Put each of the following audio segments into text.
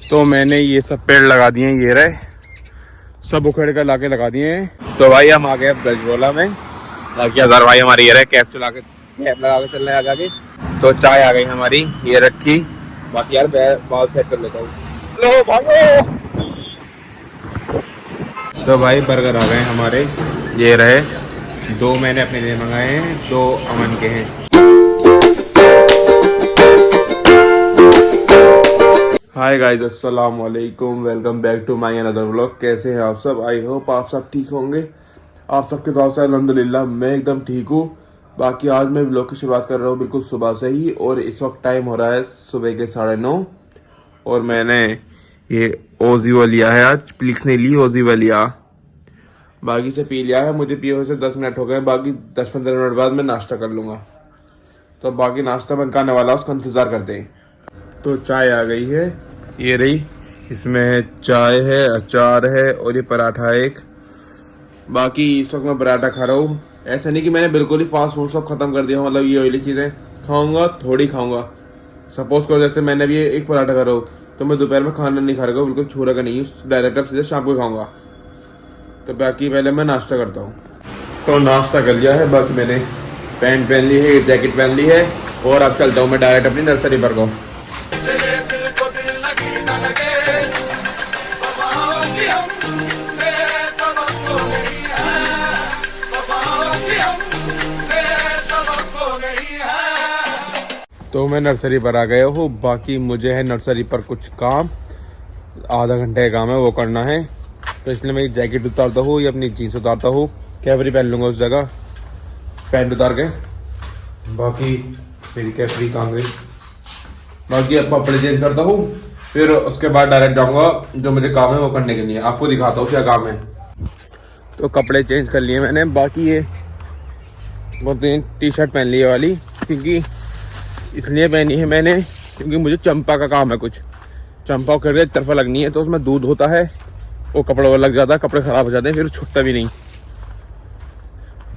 तो मैंने ये सब पेड़ लगा दिए हैं, ये रहे सब उखेड़ कर लाके लगा दिए हैं। तो भाई हम आ गए अब गजरोला में। बाकी अजहर भाई हमारी ये रहे कैप लगा के चल रहे हैं आगे। तो चाय आ गई हमारी, ये रखी। बाकी यार बाल सेट कर लेता हूँ। लो भागो। तो भाई बर्गर आ गए हमारे, ये रहे। 2 मैंने अपने लिए मंगाए हैं, 2 अमन के हैं। हाय गाइस, अस्सलाम वालेकुम, welcome back to my another vlog. कैसे हैं आप सब? आई होप आप सब ठीक होंगे। आप सबके दुआ से अल्हम्दुलिल्लाह मैं एकदम ठीक हूँ। बाकी आज मैं व्लॉग की शुरुआत कर रहा हूँ बिल्कुल सुबह से ही, और इस वक्त टाइम हो रहा है सुबह के 9:30। और मैंने ये ओजीवा लिया है, आज प्लिक्स नहीं ली, ओजीवा लिया। बाकी से पी लिया है, मुझे पिए हुए से 10 मिनट हो गए। बाकी 10-15 मिनट बाद मैं नाश्ता कर लूँगा। तो बाकी नाश्ता बन आने वाला, उसका इंतज़ार करते हैं। तो चाय आ गई है, ये रही। इसमें चाय है, अचार है और ये पराठा है एक। बाकी इस वक्त मैं पराठा खा रहा हूँ। ऐसा नहीं कि मैंने बिल्कुल ही फास्ट फूड सब खत्म कर दिया, मतलब ये ऑयली चीज़ें खाऊंगा, थोड़ी खाऊंगा। सपोज करो जैसे मैंने भी एक पराठा खा रहा हूँ, तो मैं दोपहर में खाना नहीं खा रहा हूँ, बिल्कुल छू रहा नहीं, डायरेक्ट अब सीधे शाम को खाऊंगा। तो बाकी पहले मैं नाश्ता करता हूँ। तो नाश्ता कर लिया है, बाकी मैंने पैंट पहन ली है, जैकेट पहन ली है, और अब चलता हूँ मैं डायरेक्ट अपनी नर्सरी पर को। तो मैं नर्सरी पर आ गया हूँ। बाकी मुझे है नर्सरी पर कुछ काम, आधा घंटे का काम है, वो करना है। तो इसलिए मैं जैकेट उतारता हूँ, या अपनी जीन्स उतारता हूँ, कैपरी पहन लूँगा उस जगह, पैंट उतार के। बाकी मेरी कैपरी कहाँ गई? बाकी अब कपड़े चेंज करता हूँ, फिर उसके बाद डायरेक्ट जाऊँगा जो मुझे काम है वो करने के लिए। आपको दिखाता हूँ क्या काम है। तो कपड़े चेंज कर लिए मैंने। बाकी ये बोलते हैं टी शर्ट पहन ली वाली, क्योंकि इसलिए पहनी है मैंने क्योंकि मुझे चंपा का काम है। कुछ चंपा को करके एक तरफा लगनी है, तो उसमें दूध होता है, वो कपड़ों पर लग जाता है, कपड़े ख़राब हो जाते हैं, फिर छूटता भी नहीं।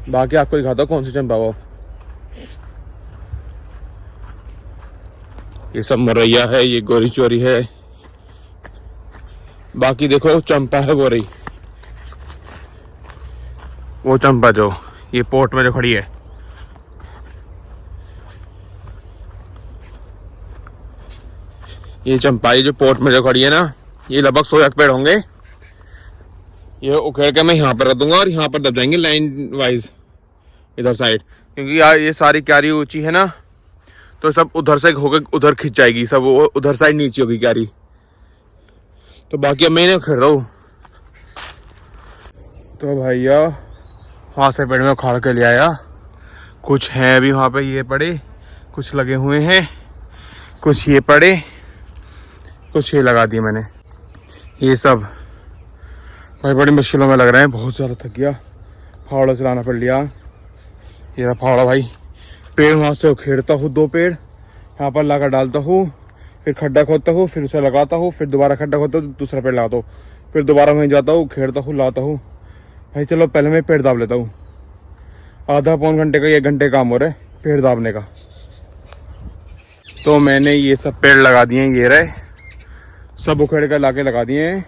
बाकी आपको दिखाता हूँ कौन सी चंपा वो। ये सब मरैया है, ये गोरी चोरी है। बाकी देखो चंपा है वो रही, वो चंपा जो ये पोर्ट में जो खड़ी है। ये चंपाई जो पोर्ट में जो खड़ी है ना, ये लगभग 100 पेड़ होंगे। ये उखेड़ के मैं यहाँ पर रख दूंगा और यहाँ पर दब जाएंगे लाइन वाइज इधर साइड, क्योंकि यार ये सारी क्यारी ऊंची है ना, तो सब उधर से होकर उधर खिंच जाएगी, सब वो उधर साइड नीचे होगी क्यारी। तो बाकी अब मैं इन्हें उखेड़ रहा हूँ। तो भैया वहाँ से पेड़ में उखाड़ के ले आया। कुछ हैं अभी वहाँ पे ये पड़े, कुछ लगे हुए हैं, कुछ ये पड़े, कुछ ये लगा दिए मैंने। ये सब भाई बड़ी मुश्किलों में लग रहे हैं, बहुत ज़्यादा थक गया, फावड़ा चलाना पड़ लिया। ये रहा फावड़ा भाई। पेड़ वहाँ से उखेड़ता हूँ, 2 पेड़ यहाँ पर लाकर डालता हूँ, फिर खड्डा खोदता हूँ, फिर उसे लगाता हूँ, फिर दोबारा खड्डा खोदता हूँ, दूसरा पेड़ लगाता हूँ, फिर दोबारा वहीं जाता हूँ, उखेड़ता हूँ, लाता हूँ। भाई चलो पहले मैं पेड़ दाब लेता हूँ। आधा पौन घंटे का 1 घंटे काम हो रहा है पेड़ दाबने का। तो मैंने ये सब पेड़ लगा दिए हैं, ये रहे सब उखेड़ कर लाके लगा दिए हैं।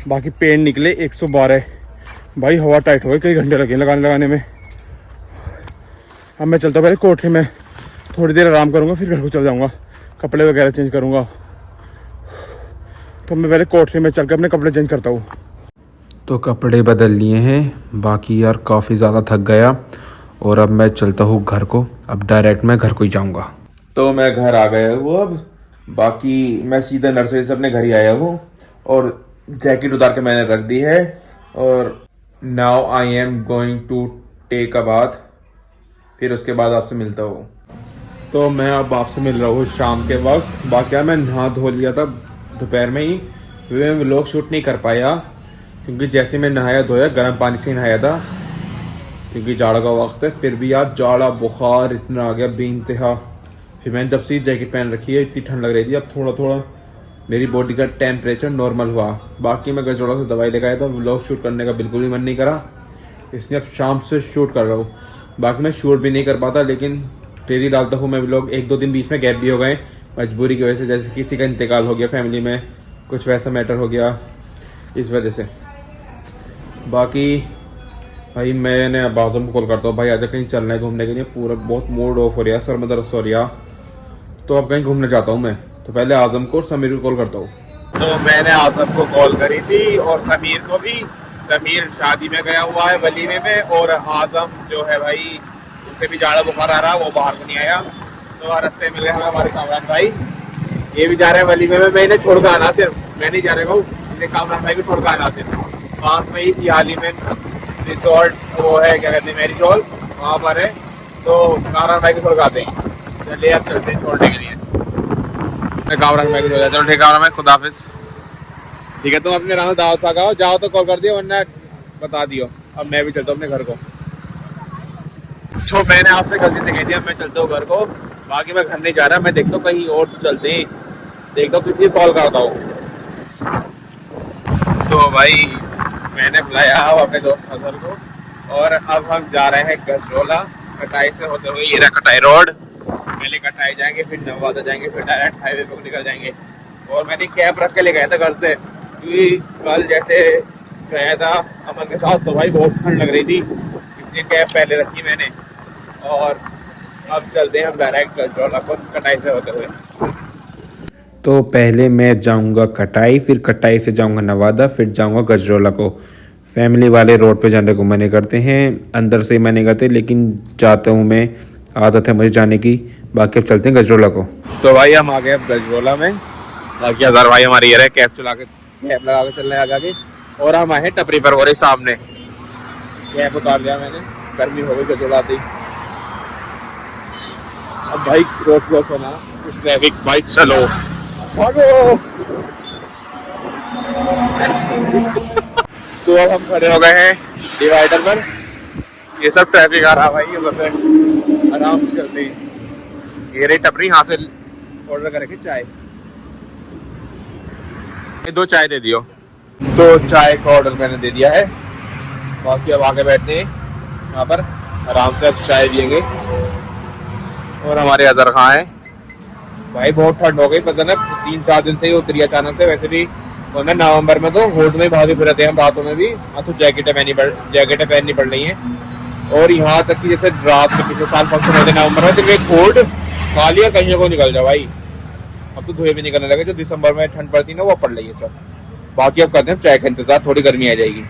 बाकी पेड़ निकले 112। भाई हवा टाइट हो गई, कई घंटे लगे लगाने में। अब मैं चलता पहले कोठे में, थोड़ी देर आराम करूँगा, फिर घर को चल जाऊँगा, कपड़े वगैरह चेंज करूँगा। तो मैं पहले कोठे में चल कर अपने कपड़े चेंज करता हूँ। तो कपड़े बदल लिए हैं। बाकी यार काफ़ी ज़्यादा थक गया, और अब मैं चलता हूँ घर को। अब डायरेक्ट मैं घर को ही जाऊँगा। तो मैं घर आ गया हूँ अब। बाकी मैं सीधा नर्सरी से अपने घर ही आया हूँ, और जैकेट उतार के मैंने रख दी है। और now I am going to take a bath, फिर उसके बाद आपसे मिलता हूँ। तो मैं अब आपसे मिल रहा हूँ शाम के वक्त। बाकी यार मैं नहा धो लिया था दोपहर में ही, मैं व्लॉग शूट नहीं कर पाया, क्योंकि जैसे मैं नहाया धोया गर्म पानी से नहाया था, क्योंकि जाड़ा का वक्त है। फिर भी यार जाड़ा बुखार इतना आ गया बेइंतहा। फिर मैंने जब से जैकेट पहन रखी है, इतनी ठंड लग रही थी, अब थोड़ा थोड़ा मेरी बॉडी का टेम्परेचर नॉर्मल हुआ। बाकी मैं गजरोला से दवाई लेकर आया था, व्लॉग शूट करने का बिल्कुल भी मन नहीं करा, इसलिए अब शाम से शूट कर रहा हूँ। बाकी मैं शूट भी नहीं कर पाता, लेकिन डेली डालता हूँ मैं व्लॉग। 1-2 दिन बीच में गैप भी हो गए मजबूरी की वजह से, जैसे किसी का इंतकाल हो गया फैमिली में, कुछ वैसा मैटर हो गया इस वजह से। बाकी भाई मैंने अब आज़म को कॉल करता हूँ, भाई आजा कहीं चलना है घूमने के लिए, पूरा बहुत मूड ऑफ हो रहा है, सर में दर्द हो रहा, तो अब कहीं घूमने जाता हूँ मैं। तो पहले आज़म को और समीर को कॉल करता हूँ। तो मैंने आज़म को कॉल करी थी और समीर को भी। समीर शादी में गया हुआ है वलीमे में, और आज़म जो है भाई उसे भी ज़्यादा बुखार आ रहा, वो बाहर को नहीं आया। तो रास्ते मिले हमें हमारे कामरान भाई, ये भी जा रहे हैं वलीमे में। मैं इन्हें छोड़ कर आना, सिर्फ मैं नहीं जा रहा हूँ, इन्हें कामरान भाई को छोड़ कर आना सिर्फ। पास में ही सियाली में रिसोर्ट वो है, क्या कहते हैं, मैरिज हॉल, वहाँ पर है। तो कामरान भाई को छोड़ कर आते हैं। चलिए अब चलते हैं छोड़ने के लिए। कामरान भाई को छोड़, चलो ठीक है कामरान भाई, खुदा हाफिज़। ठीक है, तुम अपने राम दावत पकाओ, जाओ तो कॉल कर दियो, वरना बता दियो। अब मैं भी चलता हूँ अपने घर को। तो मैंने आपसे गलती से कह दिया मैं चलता हूँ घर को, बाकी मैं घर नहीं जा रहा, मैं देखता हूँ कहीं और चलते हैं, देखता हूँ किसी कॉल करता हूँ। तो भाई मैंने बुलाया अपने दोस्त अजहर को, और अब हम जा रहे हैं गजरोला। कटाई से होते हुए ये रहा कटाई रोड, पहले कटाई जाएंगे, फिर नवादा जाएंगे, फिर डायरेक्ट हाईवे पे निकल जाएंगे। और मैंने कैब रख के ले गया था घर से, क्योंकि कल जैसे गया था अमन के साथ तो भाई बहुत ठंड लग रही थी, इसलिए कैब पहले रखी मैंने। और अब चलते हैं हम डायरेक्ट गजरोला को कटाई से होते हुए। तो पहले मैं जाऊंगा कटाई, फिर कटाई से जाऊंगा नवादा, फिर जाऊंगा गजरोला को। फैमिली वाले रोड पे जाने को मना करते हैं, अंदर से मना करते हैं, लेकिन जाता हूँ मैं, आदत है मुझे जाने की। बाकी अब चलते हैं गजरोला को। तो भाई हम आ गए अब गजरोला में। बाकी अजहर भाई हमारी ये रहे कैब चला के, कैब लगा के चल रहे हैं आगे। और हम आए हैं टपरी पर, और सामने कैब उतार दिया मैंने, गर्मी हो गई गजरोला आते ही। अब भाई रोड क्रॉस होना, ट्रैफिक, बाइक चलो भागो। तो अब हम खड़े हो गए हैं डिवाइडर पर, ये सब ट्रैफिक आ रहा भाई, ये बस है, आराम से चलते हैं। ये रही टपरी, यहाँ से ऑर्डर करेंगे चाय, ये 2 चाय दे दियो। तो चाय का ऑर्डर मैंने दे दिया है, बाकी अब आके बैठते हैं यहाँ पर आराम से, अब चाय पियेंगे। और हमारे अजहर खां है भाई, बहुत ठंड हो गई, पता ना 3-4 दिन से ही उतरी अचानक से। वैसे भी वरना नवंबर में तो होट में भागे फिरते हैं हम रातों में भी, हाँ तो जैकेटें पहननी पड़ रही हैं। और यहाँ तक कि जैसे रात में पिछले साल फंक्शन होते नवंबर में, सिर्फ एक कोट खा लिया कहीं को निकल जाओ भाई। अब तो धुएं भी निकलने लगे, जो दिसंबर में ठंड पड़ती ना वो पड़ रही है सब। बाकी अब करते हैं चाय का इंतजार, थोड़ी गर्मी आ जाएगी।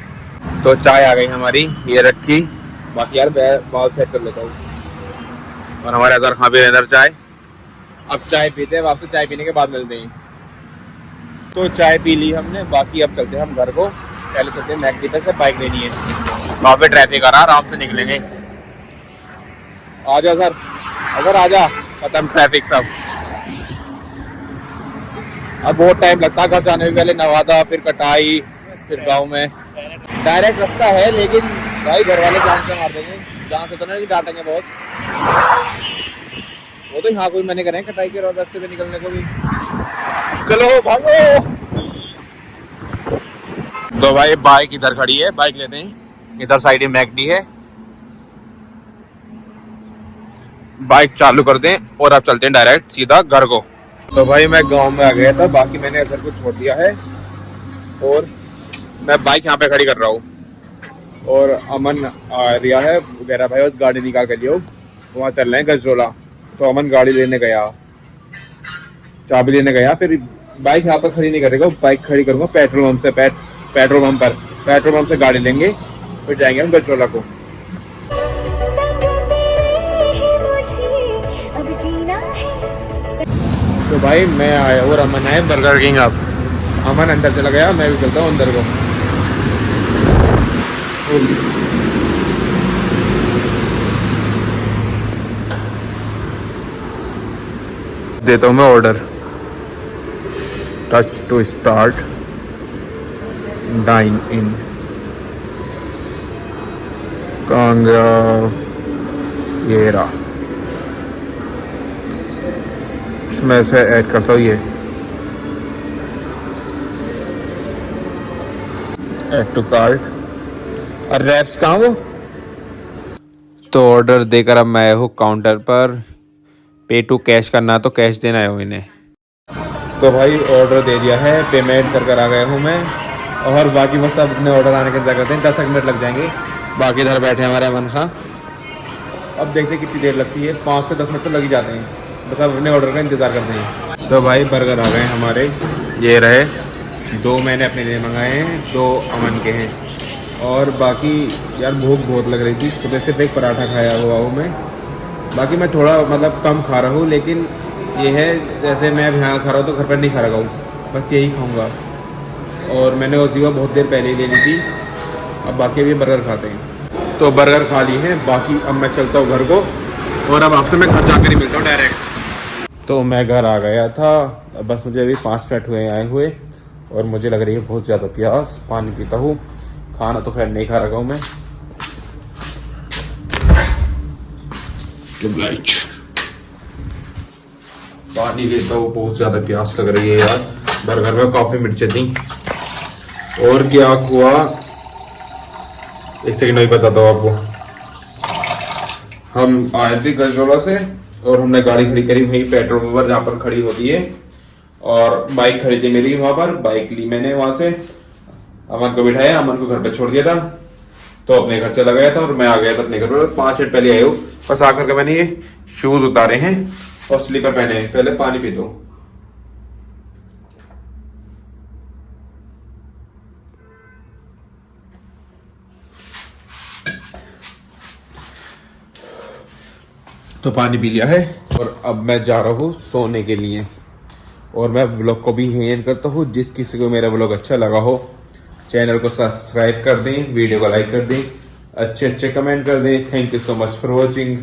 तो चाय आ गई हमारी, ये रखी। बाकी यार बाल सेट कर लेता हूँ। और हमारे अजहर खां भी इधर चाय। अब चाय पीते हैं, वापस चाय पीने के बाद मिलते हैं। तो चाय पी ली हमने, बाकी अब चलते हैं हम घर को। पहले चलते हैं मैकडी पे से बाइक लेनी है, वहाँ पे ट्रैफिक आ रहा, आराम से निकलेंगे। आजा सर, अगर आजा, खत्म ट्रैफिक सब। अब बहुत टाइम लगता है घर जाने में, पहले नवादा, फिर कटाई, फिर गाँव में। डायरेक्ट रास्ता है, लेकिन भाई घर वाले जान से मार देंगे, जान से तो नहीं डांटेंगे बहुत। वो तो यहाँ कोई मना करें कटाई के रास्ते पे निकलने को भी। चलो भागो। तो भाई बाइक इधर खड़ी है, बाइक लेते हैं, इधर साइड में मैकडी है, बाइक चालू कर दें और अब चलते हैं डायरेक्ट सीधा घर को। तो भाई मैं गांव में आ गया था, बाकी मैंने इधर को छोड़ दिया है और मैं बाइक यहाँ पे खड़ी कर रहा हूँ। और अमन आ रिया है वगैरह भाई, उस गाड़ी निकाल के लियो, वहाँ चल रहे हैं गजरोला। तो अमन गाड़ी लेने गया, चाबी लेने गया, फिर बाइक यहाँ पर खड़ी नहीं करेगा, बाइक खड़ी करूँगा पेट्रोल पंप से, पेट्रोल पंप से गाड़ी लेंगे, फिर जाएंगे हम गजरोला को। तो भाई मैं आया और अमन आए बर्गर किंग। अब अमन अंदर चला गया, मैं भी चलता हूँ अंदर को। देता हूँ मैं order, touch to start, dine in. कहाँ गया ये रहा, इसमें से ऐड करता हूँ ये ऐड टू कार्ट। और रैप्स कहाँ वो। तो ऑर्डर देकर अब मैं हूँ काउंटर पर, पे टू कैश करना तो कैश देना है इन्हें। तो भाई ऑर्डर दे दिया है, पेमेंट कर आ गया हूँ मैं। और बाकी बस अब अपने ऑर्डर आने का इंतजार करते हैं, 10 मिनट लग जाएंगे। बाकी इधर बैठे हमारे अमन खां, अब देखते हैं कितनी देर लगती है, 5 से 10 मिनट तो लग ही जाते हैं। बस अब अपने ऑर्डर का इंतज़ार करते हैं। तो भाई बर्गर आ गए हमारे, ये रहे 2 मैंने अपने लिए मंगाए हैं, 2 अमन के हैं। और बाकी यार भूख बहुत लग रही थी, सुबह सिर्फ एक पराठा खाया हुआ हूँ मैं। बाकी मैं थोड़ा मतलब कम खा रहा हूँ, लेकिन ये है जैसे मैं अब यहाँ खा रहा हूँ तो घर पर नहीं खा रहा हूँ, बस यही खाऊँगा। और मैंने वो जीवा बहुत देर पहले ही ले ली थी। अब बाकी अभी बर्गर खाते हैं। तो बर्गर खा ली है, बाकी अब मैं चलता हूँ घर को, और अब आपसे मैं घर जाकर ही मिलता हूँ डायरेक्ट। तो मैं घर आ गया था, बस मुझे अभी 5 मिनट हुए आए हुए, और मुझे लग रही है बहुत ज़्यादा प्यास। पानी पीता हूँ, खाना तो खैर नहीं खा रखा हूँ मैं। पानी लेता हूँ, बहुत ज़्यादा प्यास लग रही है यार। बर्गर में काफ़ी मिर्चें थी। और क्या हुआ, एक सेकंड नहीं बताता हूँ आपको। हम आए थे गजरोला से, और हमने गाड़ी खड़ी करी वहीं पेट्रोल पंप पर जहाँ पर खड़ी होती है, और बाइक खड़ी थी मेरी वहां पर। बाइक ली मैंने वहां से, अमन को बिठाया, अमन को घर पे छोड़ दिया था, तो अपने घर चला गया था। और मैं आ गया था अपने घर पर, 5 मिनट पहले आया हूँ। बस आकर के मैंने ये शूज उतारे हैं और स्लीपर पहने हैं। पहले पानी पी दो। तो पानी पी लिया है, और अब मैं जा रहा हूँ सोने के लिए। और मैं व्लॉग को भी यही एंड करता हूँ। जिस किसी को मेरा व्लॉग अच्छा लगा हो, चैनल को सब्सक्राइब कर दें, वीडियो को लाइक कर दें, अच्छे अच्छे कमेंट कर दें। Thank you so much for watching.